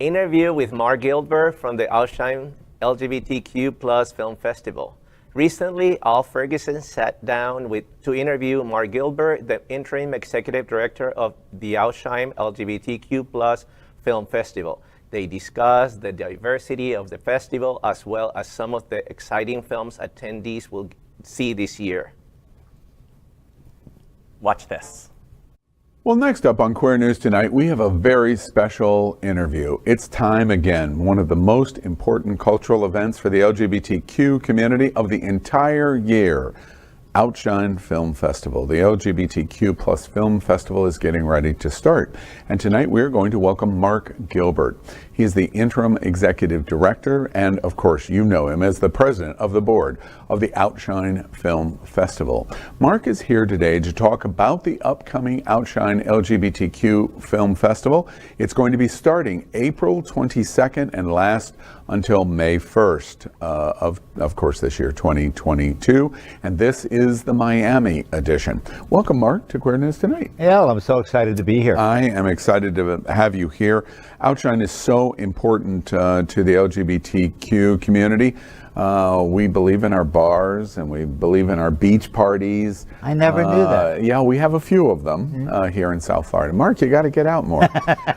Interview with Mark Gilbert from the Outshine LGBTQ Film Festival. Recently, Ferguson sat down to interview Mark Gilbert, the interim executive director of the Outshine LGBTQ Film Festival. They discussed the diversity of the festival as well as some of the exciting films attendees will see this year. Watch this. Well, next up on Queer News Tonight, we have a very special interview. It's time again, one of the most important cultural events for the LGBTQ community of the entire year. Outshine Film Festival. The LGBTQ Film Festival is getting ready to start. And tonight we're going to welcome Mark Gilbert. He is the interim executive director, and of course you know him as the president of the board of the Outshine Film Festival. Mark is here today to talk about the upcoming Outshine LGBTQ Film Festival. It's going to be starting April 22nd and last until May 1st of course this year, 2022. And this is the Miami edition. Welcome, Mark, to Queer News Tonight. Yeah, I'm so excited to be here. I am excited to have you here. Outshine is so important to the LGBTQ community. We believe in our bars and we believe in our beach parties. I never knew that. Yeah, we have a few of them here in South Florida. Mark, you got to get out more.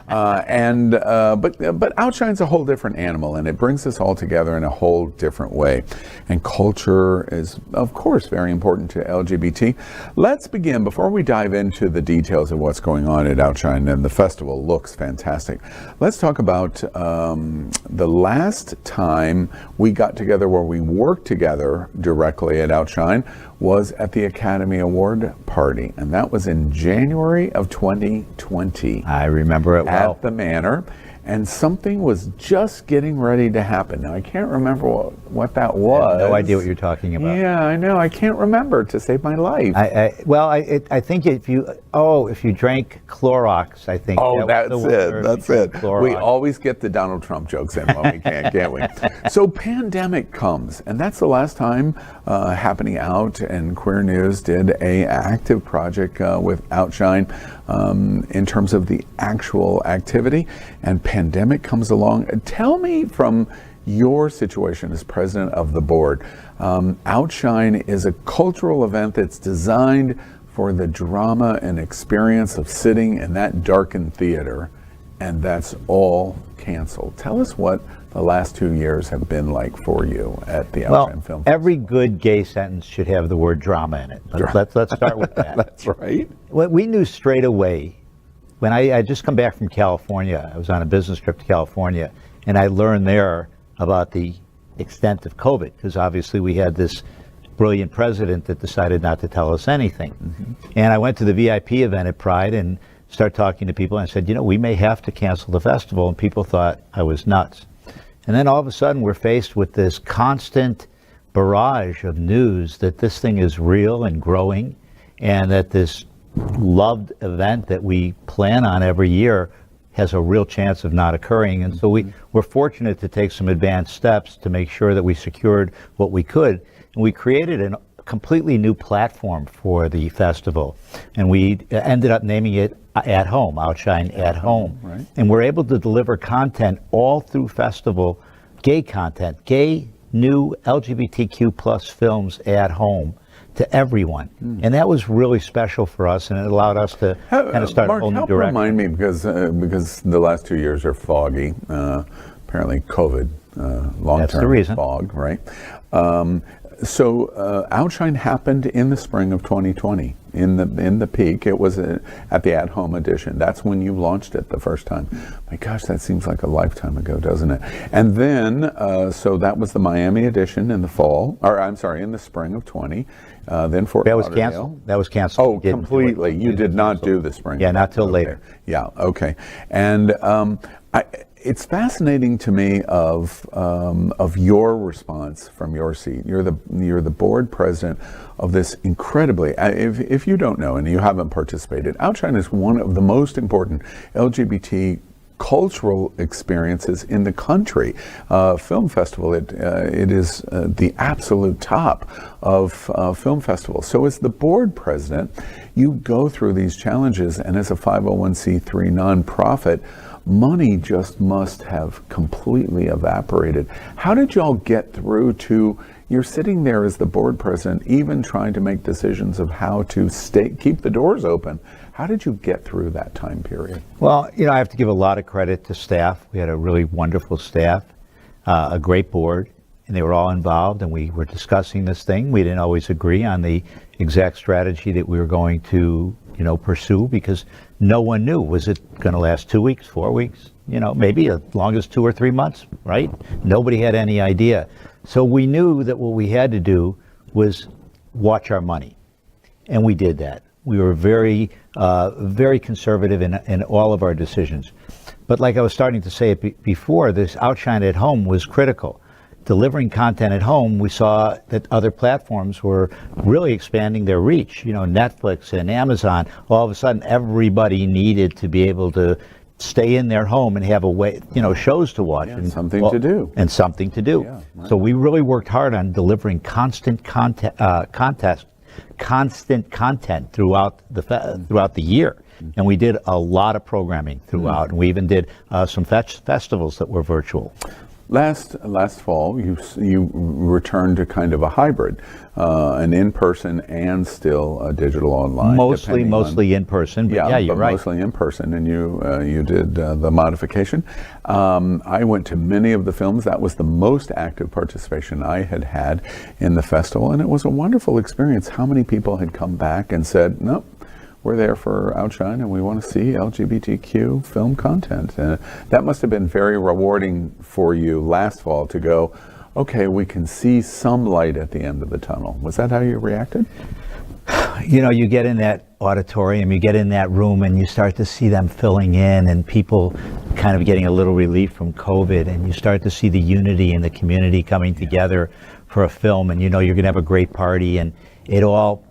But Outshine's a whole different animal, and it brings us all together in a whole different way. And culture is, of course, very important to LGBT. Let's begin, before we dive into the details of what's going on at Outshine, and the festival looks fantastic. Let's talk about the last time we got together where we worked together directly at Outshine was at the Academy Award party, and that was in January of 2020. I remember it well. At the Manor, and something was just getting ready to happen. Now, I can't remember what that was. I have no idea what you're talking about. Yeah, I know. I can't remember to save my life. I think if you drank Clorox, I think. Oh, that's it. That's it. Clorox. We always get the Donald Trump jokes in when we can, can't we? So pandemic comes, and that's the last time Happening Out and Queer News did a active project with Outshine in terms of the actual activity, and pandemic comes along. Tell me, from your situation as president of the board, Outshine is a cultural event that's designed for the drama and experience of sitting in that darkened theater, and that's all canceled. Tell us what the last 2 years have been like for you at the Outshine Film Festival. Every good gay sentence should have the word drama in it. Let's start with that. That's right. What we knew straight away, when I just come back from California, I was on a business trip to California, and I learned there about the extent of COVID, because obviously we had this brilliant president that decided not to tell us anything. And I went to the VIP event at Pride and started talking to people, and I said, we may have to cancel the festival, and people thought I was nuts. And then all of a sudden we're faced with this constant barrage of news that this thing is real and growing, and that this loved event that we plan on every year has a real chance of not occurring. And so we're fortunate to take some advanced steps to make sure that we secured what we could. And we created a completely new platform for the festival. And we ended up naming it At Home, Outshine at Home. Right. And we're able to deliver content all through festival, gay content, gay, new LGBTQ+ films at home to everyone. And that was really special for us, and it allowed us to kind of start Mark, a whole new help direction. remind me, because the last 2 years are foggy. Apparently COVID, long-term fog, right? So Outshine happened in the spring of 2020, in the peak. It was at the At Home edition. That's when you launched it the first time. My gosh, that seems like a lifetime ago, doesn't it? And then, so that was the Miami edition in the fall, or I'm sorry, in the spring of 20. Then Fort Lauderdale. That was canceled. Oh, completely. You did not do the spring. Yeah, not till later. Yeah, okay. And it's fascinating to me of your response from your seat. You're the board president of this incredibly, if you don't know and you haven't participated, Outshine is one of the most important LGBT cultural experiences in the country. Film festival, it is the absolute top of film festivals. So as the board president, you go through these challenges, and as a 501c3 nonprofit, money just must have completely evaporated. How did y'all get through to, you're sitting there as the board president, even trying to make decisions of how to keep the doors open. How did you get through that time period? Well, I have to give a lot of credit to staff. We had a really wonderful staff, a great board, and they were all involved, and we were discussing this thing. We didn't always agree on the exact strategy that we were going to, pursue, because no one knew. Was it going to last 2 weeks, 4 weeks, maybe as long as 2 or 3 months, right? Nobody had any idea. So we knew that what we had to do was watch our money, and we did that. We were very, very conservative in all of our decisions. But like I was starting to say before, this Outshine at home was critical. Delivering content at home, we saw that other platforms were really expanding their reach. Netflix and Amazon, all of a sudden everybody needed to be able to stay in their home and have a way, shows to watch. And something to do. And something to do. Yeah, right. So we really worked hard on delivering constant content throughout the year, and we did a lot of programming throughout, and we even did some festivals that were virtual. Last fall, you returned to kind of a hybrid, an in-person and still a digital online. Mostly in person, but yeah, you're right. Mostly in person, and you did the modification. I went to many of the films. That was the most active participation I had in the festival, and it was a wonderful experience. How many people had come back and said, nope, we're there for Outshine and we want to see LGBTQ film content. That must have been very rewarding for you last fall to go, okay, we can see some light at the end of the tunnel. Was that how you reacted? You get in that auditorium, you get in that room, and you start to see them filling in, and people kind of getting a little relief from COVID, and you start to see the unity in the community coming together for a film, and you're going to have a great party, and it all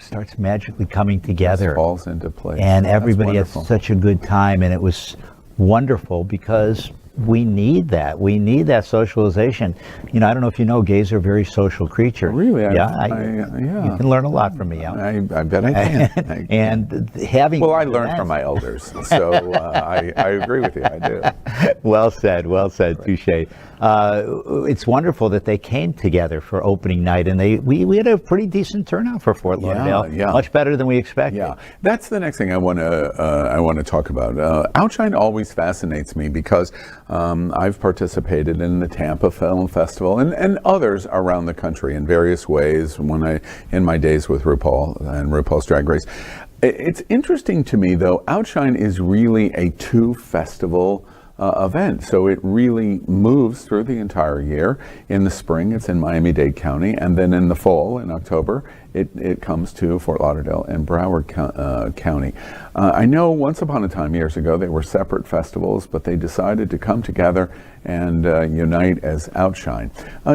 starts magically coming together. It falls into place. And everybody had such a good time, and it was wonderful because we need that. We need that socialization. I don't know if you know, gays are a very social creature. Really? Yeah. Yeah. You can learn a lot from me. I bet I can. And having... Well, I learned from my elders, so I agree with you. I do. Well said. Touche. It's wonderful that they came together for opening night, and we had a pretty decent turnout for Fort Lauderdale. Yeah. Much better than we expected. Yeah, that's the next thing I want to talk about. Outshine always fascinates me because I've participated in the Tampa Film Festival and others around the country in various ways in my days with RuPaul and RuPaul's Drag Race. It's interesting to me, though, Outshine is really a two-festival event. So it really moves through the entire year. In the spring, it's in Miami-Dade County, and then in the fall, in October, it comes to Fort Lauderdale and Broward County. I know once upon a time, years ago, they were separate festivals, but they decided to come together and unite as Outshine.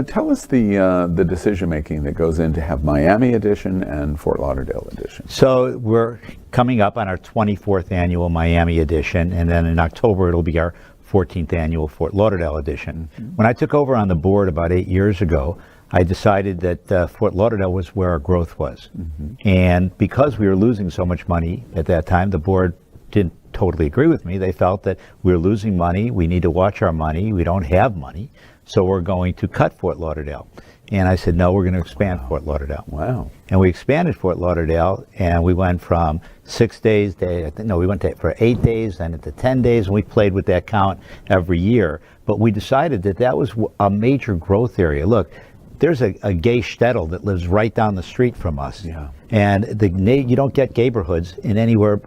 Tell us the decision-making that goes in to have Miami edition and Fort Lauderdale edition. So we're coming up on our 24th annual Miami edition, and then in October it'll be our 14th annual Fort Lauderdale edition. Mm-hmm. When I took over on the board about 8 years ago, I decided that Fort Lauderdale was where our growth was. Mm-hmm. And because we were losing so much money at that time, the board didn't totally agree with me. They felt that we were losing money, we need to watch our money, we don't have money, so we're going to cut Fort Lauderdale. And I said, no, we're going to expand Fort Lauderdale. Wow. And we expanded Fort Lauderdale, and we went from 6 days, we went for 8 days, then into 10 days, and we played with that count every year. But we decided that was a major growth area. Look, there's a gay shtetl that lives right down the street from us. Yeah. And you don't get neighborhoods in anywhere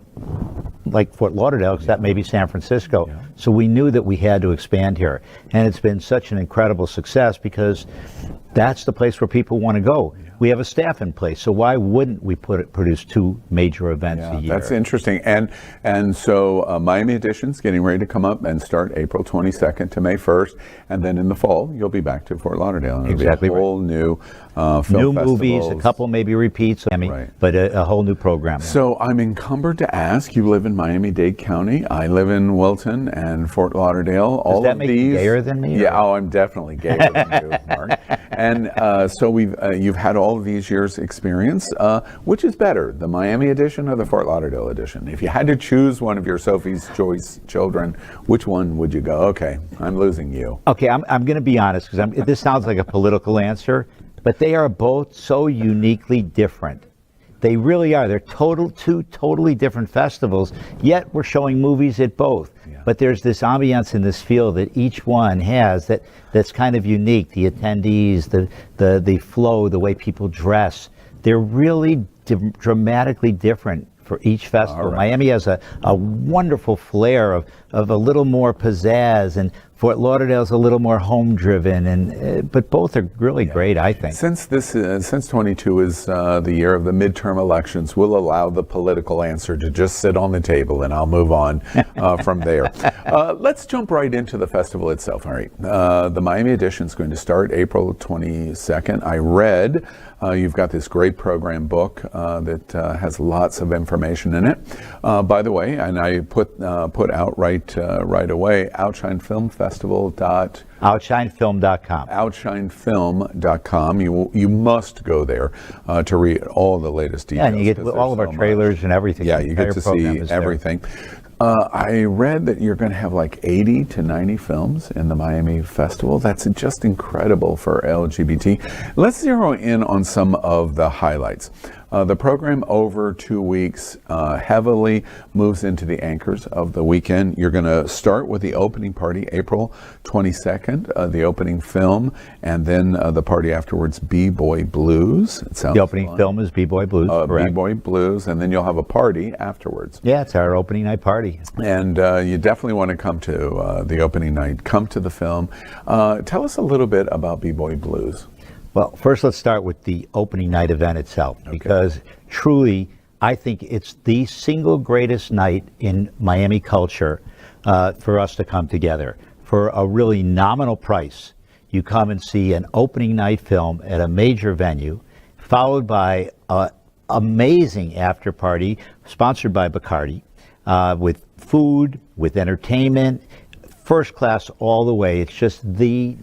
like Fort Lauderdale, except maybe San Francisco. Yeah. So we knew that we had to expand here. And it's been such an incredible success because that's the place where people want to go. Yeah. We have a staff in place, so why wouldn't we produce 2 major events a year? That's interesting. And so Miami edition's getting ready to come up and start April 22nd to May 1st, and then in the fall you'll be back to Fort Lauderdale. And exactly, it'll be a whole new film new festivals. Movies, a couple maybe repeats, but a whole new program. So I'm encumbered to ask. You live in Miami-Dade County. I live in Wilton and Fort Lauderdale. Does that make you gayer than me? Yeah. Oh, I'm definitely gayer than you, Mark. And so you've had all of these years' experience. Which is better, the Miami edition or the Fort Lauderdale edition? If you had to choose one of your Sophie's Choice children, which one would you go? Okay, I'm losing you. Okay, I'm going to be honest, because this sounds like a political answer, but they are both so uniquely different. They really are. They're two totally different festivals, yet we're showing movies at both. Yeah. But there's this ambiance and this feel that each one has that's kind of unique. The attendees, the flow, the way people dress, they're really dramatically different for each festival. Right. Miami has a wonderful flair of a little more pizzazz, and Fort Lauderdale's a little more home driven, but both are really great, I think. Since 22 is the year of the midterm elections, we'll allow the political answer to just sit on the table, and I'll move on from there. Let's jump right into the festival itself. All right, the Miami edition is going to start April 22nd. I read you've got this great program book that has lots of information in it. By the way, and I put out right away, Outshine Film Festival. Outshinefilm.com. Outshinefilm.com. You must go there to read all the latest details. Yeah, and you get all of our trailers and everything. Yeah, you get to see everything. I read that you're going to have like 80 to 90 films in the Miami Festival. That's just incredible for LGBT. Let's zero in on some of the highlights. The program over 2 weeks heavily moves into the anchors of the weekend. You're going to start with the opening party, April 22nd, the opening film, and then the party afterwards, B-Boy Blues. It sounds the opening film is B-Boy Blues, correct. B-Boy Blues, and then you'll have a party afterwards. Yeah, it's our opening night party. And you definitely want to come to the opening night, come to the film. Tell us a little bit about B-Boy Blues. Well, first let's start with the opening night event itself, because truly I think it's the single greatest night in Miami culture for us to come together. For a really nominal price, you come and see an opening night film at a major venue, followed by an amazing after party sponsored by Bacardi, with food, with entertainment, first class all the way. It's just the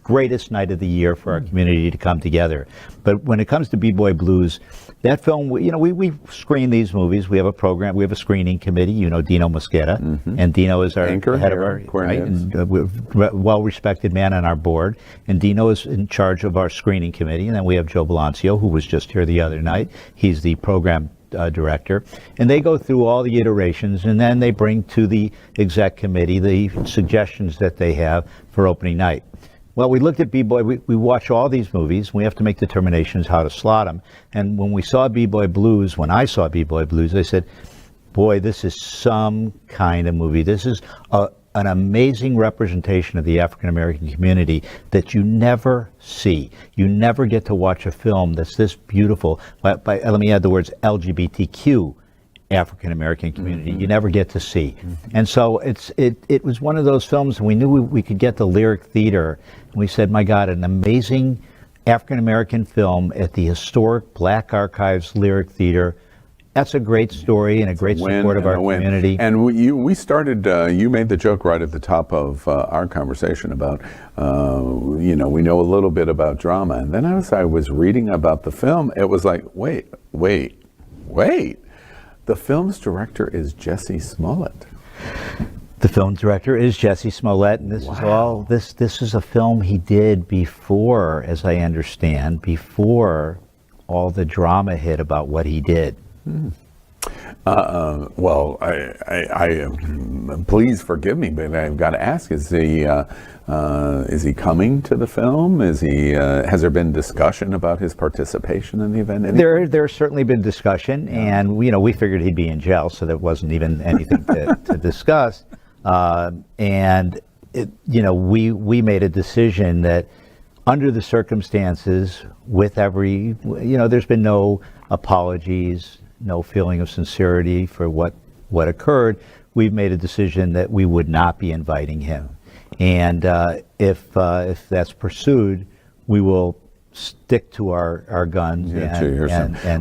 greatest night of the year for our community to come together. But when it comes to B-Boy Blues, that film, we screen these movies. We have a program, we have a screening committee, Dino Mosqueda, and Dino is our anchor, head of our, right, and well-respected man on our board, and Dino is in charge of our screening committee. And then we have Joe Balancio, who was just here the other night. He's the program director, and they go through all the iterations, and then they bring to the exec committee the suggestions that they have for opening night. Well, we looked at B-Boy, we watch all these movies, we have to make determinations how to slot them, and when we saw B-Boy Blues, when I saw B-Boy Blues, I said, boy, this is some kind of movie. This is an amazing representation of the African American community that you never see. You never get to watch a film that's this beautiful, let me add the words LGBTQ African American community. You never get to see. And so it was one of those films, and we knew we could get the Lyric Theater, and we said, my God, an amazing African American film at the historic Black Archives Lyric Theater. That's a great story and a great support of our community. And we started, you made the joke right at the top of our conversation about, we know a little bit about drama. And then as I was reading about the film, it was like, wait. The film's director is Jesse Smollett. The film director is Jesse Smollett, and this is a film he did before, as I understand, before all the drama hit about what he did. Well, I please forgive me, but I've got to ask: is he coming to the film? Has there been discussion about his participation in the event? There's certainly been discussion, and we figured he'd be in jail, so there wasn't even anything to discuss. And we made a decision that, under the circumstances, with every there's been no apologies, no feeling of sincerity for what occurred. We've made a decision that we would not be inviting him, and if that's pursued, we will stick to our guns.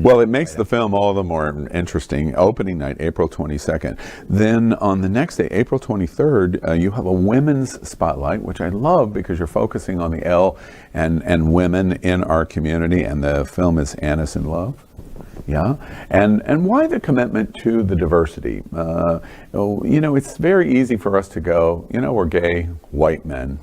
Well, it makes the film all the more interesting. Opening night, April 22nd. Then on the next day, April 23rd, you have a women's spotlight, which I love because you're focusing on the L and women in our community, and the film is Annis in Love. Yeah, and why the commitment to the diversity? It's very easy for us to go, we're gay, white men,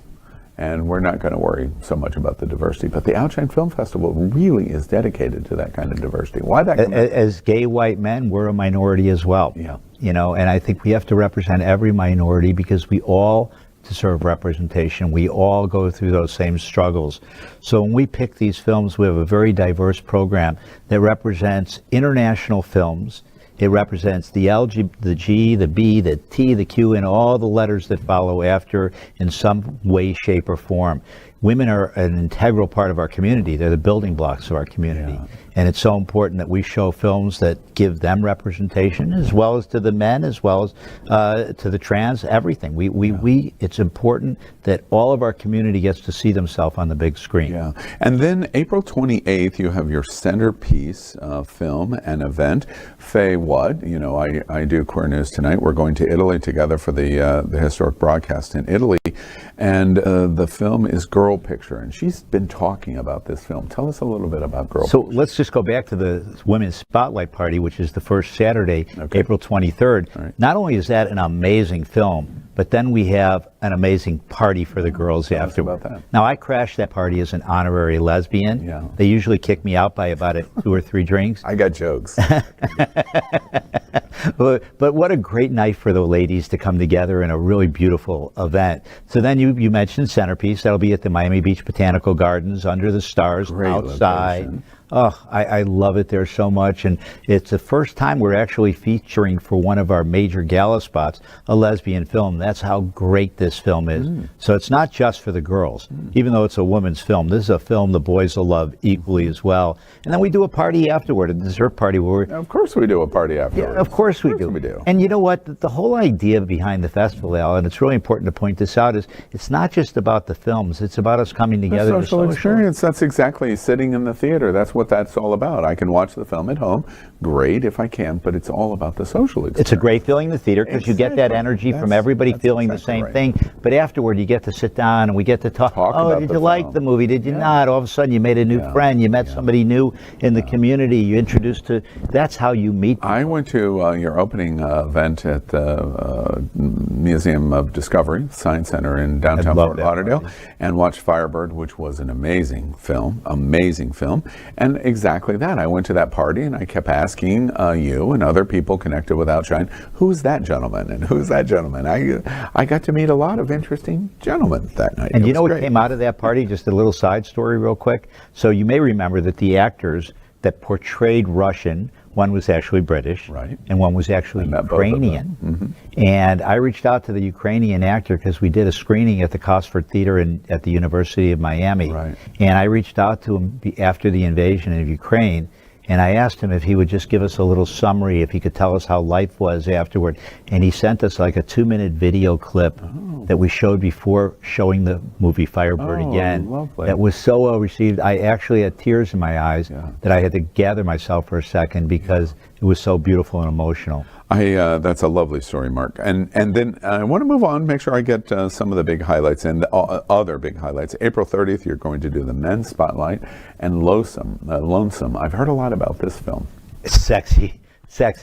and we're not going to worry so much about the diversity. But the Outshine Film Festival really is dedicated to that kind of diversity. Why that commitment? As gay white men, we're a minority as well. Yeah. And I think we have to represent every minority because we all deserve representation. We all go through those same struggles. So when we pick these films, we have a very diverse program that represents international films. It represents the L, the G, the B, the T, the Q, and all the letters that follow after in some way, shape, or form. Women are an integral part of our community. They're the building blocks of our community. Yeah. And it's so important that we show films that give them representation, as well as to the men, as well as to the trans, everything. It's important that all of our community gets to see themselves on the big screen. Yeah. And then April 28th, you have your centerpiece film and event. Faye Wood, I do Queer News Tonight. We're going to Italy together for the historic broadcast in Italy. And the film is Girl Picture. And she's been talking about this film. Tell us a little bit about Girl Picture. So let's just go back to the Women's Spotlight Party, which is the first Saturday, April 23rd. Right. Not only is that an amazing film, but then we have an amazing party for the girls afterward. Now, I crashed that party as an honorary lesbian. Yeah. They usually kick me out by about 2 or 3 drinks. I got jokes. But what a great night for the ladies to come together in a really beautiful event. So then you mentioned Centerpiece. That'll be at the Miami Beach Botanical Gardens under the stars, Great outside. location. Oh, I love it there so much. And it's the first time we're actually featuring for one of our major gala spots a lesbian film. That's how great this film is. So it's not just for the girls. Even though it's a woman's film, this is a film the boys will love equally as well. And then we do a party afterward, a dessert party where Of course we do a party afterwards. yeah, of course we do. And you know what? The whole idea behind the festival, Al, and it's really important to point this out, is it's not just about the films. It's about us coming together. The social experience. That's exactly sitting in the theater. That's what that's all about. I can watch the film at home. Great if I can, but it's all about the social experience. It's a great feeling in the theater because you get that energy from everybody feeling the same thing. But afterward, you get to sit down and we get to talk. Oh, did you like the movie? Did you not? All of a sudden, you made a new friend. You met somebody new in the community. You introduced to. That's how you meet people. I went to your opening event at the Museum of Discovery Science Center in downtown Fort Lauderdale and watched Firebird, which was an amazing film. And exactly that. I went to that party and I kept asking you and other people connected with Outshine, who's that gentleman and who's that gentleman? I got to meet a lot of interesting gentlemen that night. And you know what came out of that party? Just a little side story real quick. So you may remember that the actors that portrayed Russian, one was actually British, right, and one was actually Ukrainian. And I reached out to the Ukrainian actor because we did a screening at the Cosford Theater at the University of Miami. Right. And I reached out to him after the invasion of Ukraine, and I asked him if he would just give us a little summary, if he could tell us how life was afterward. And he sent us like a 2-minute video clip that we showed before showing the movie Firebird again. Lovely. That was so well received. I actually had tears in my eyes that I had to gather myself for a second because it was so beautiful and emotional. That's a lovely story, Mark. And then I want to move on, make sure I get some of the big highlights and the other big highlights. April 30th, you're going to do the Men's Spotlight and Lonesome. I've heard a lot about this film. It's sexy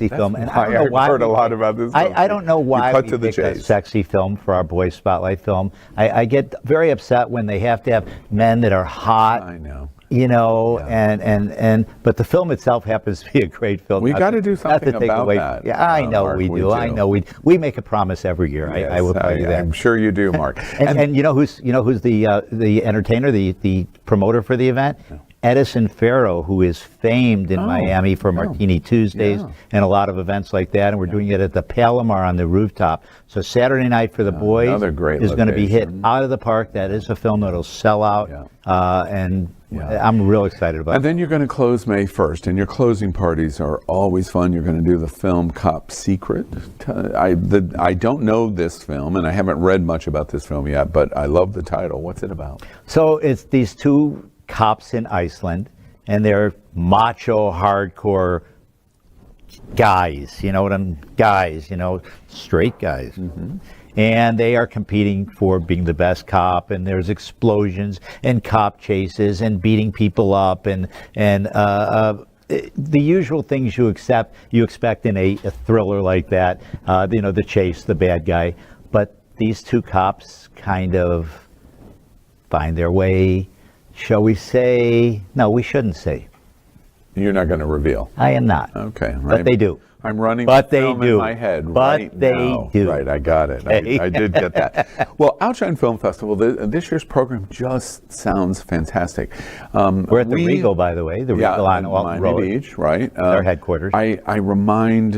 film. And I don't know why I've heard a lot about this film. I don't know why we pick a sexy film for our Boys Spotlight film. I get very upset when they have to have men that are hot. I know. But the film itself happens to be a great film. We got to do something about that. Yeah, I know Mark, we do. I know we make a promise every year. Yes, I will tell you that. I'm sure you do, Mark. and you know who's the entertainer, the promoter for the event? No. Edison Farrow, who is famed in Miami for Martini Tuesdays and a lot of events like that, and we're doing it at the Palomar on the rooftop. So Saturday night for the boys is going to be hit out of the park. That is a film that'll sell out, and I'm real excited about it. And then you're going to close May 1st, and your closing parties are always fun. You're going to do the film Cop Secret. I don't know this film, and I haven't read much about this film yet, but I love the title. What's it about? So it's these two cops in Iceland, and they're macho, hardcore guys, straight guys. And they are competing for being the best cop, and there's explosions and cop chases and beating people up and the usual things you expect in a thriller like that, the chase, the bad guy. But these two cops kind of find their way, shall we say, no, we shouldn't say. You're not going to reveal. I am not. Okay. But they do. I'm running but the they film do. in my head but right they now. do. Right, I got it. I did get that. Well, Outshine Film Festival, this year's program just sounds fantastic. We're at the Regal, by the way, the Regal on Alton Road. Miami Beach, right? Our headquarters. I remind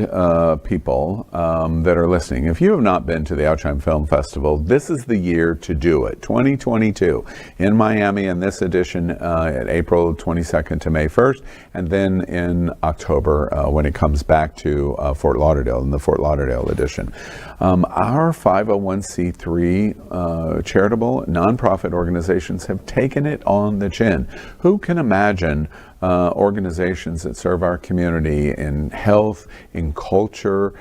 people that are listening, if you have not been to the Outshine Film Festival, this is the year to do it. 2022 in Miami, and this edition at April 22nd to May 1st, and then in October when it comes back to Fort Lauderdale in the Fort Lauderdale edition. Our 501c3 charitable nonprofit organizations have taken it on the chin. Who can imagine organizations that serve our community in health, in culture,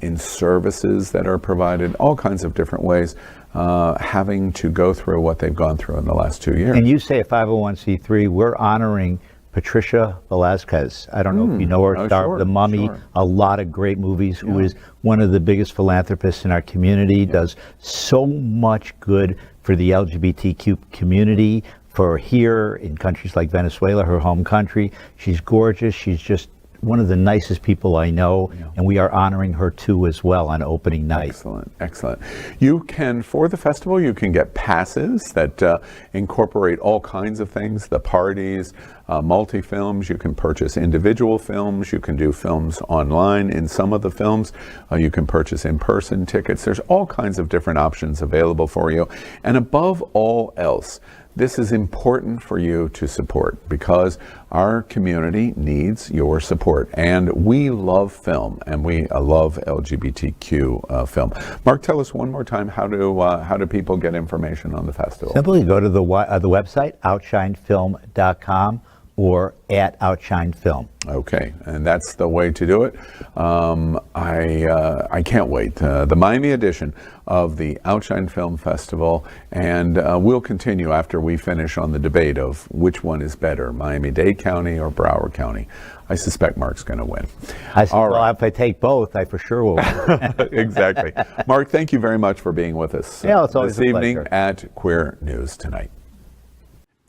in services that are provided, all kinds of different ways, having to go through what they've gone through in the last 2 years? And you say a 501c3, we're honoring Patricia Velasquez. I don't know if you know her, star of The Mummy, a lot of great movies, who is one of the biggest philanthropists in our community, does so much good for the LGBTQ community, for here in countries like Venezuela, her home country. She's gorgeous. She's just one of the nicest people I know, and we are honoring her too as well on opening night. Excellent, excellent. You can, for the festival, you can get passes that incorporate all kinds of things, the parties, multi-films. You can purchase individual films. You can do films online. In some of the films, you can purchase in-person tickets. There's all kinds of different options available for you. And above all else, this is important for you to support because our community needs your support. And we love film, and we love LGBTQ film. Mark, tell us one more time, how do people get information on the festival? Simply go to the website, outshinefilm.com, or at Outshine Film. Okay, and that's the way to do it. I can't wait. The Miami edition of the Outshine Film Festival, and we'll continue after we finish on the debate of which one is better, Miami-Dade County or Broward County. I suspect Mark's going to win. Well, if I take both, I for sure will win. Exactly. Mark, thank you very much for being with us it's always this a evening pleasure. at Queer News Tonight.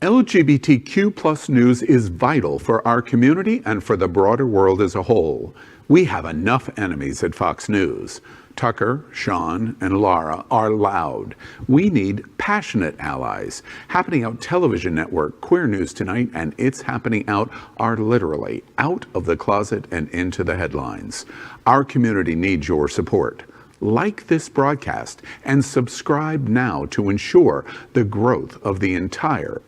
LGBTQ plus news is vital for our community and for the broader world as a whole. We have enough enemies at Fox News. Tucker, Sean, and Laura are loud. We need passionate allies. Happening Out Television Network, Queer News Tonight, and It's Happening Out are literally out of the closet and into the headlines. Our community needs your support. Like this broadcast and subscribe now to ensure the growth of the entire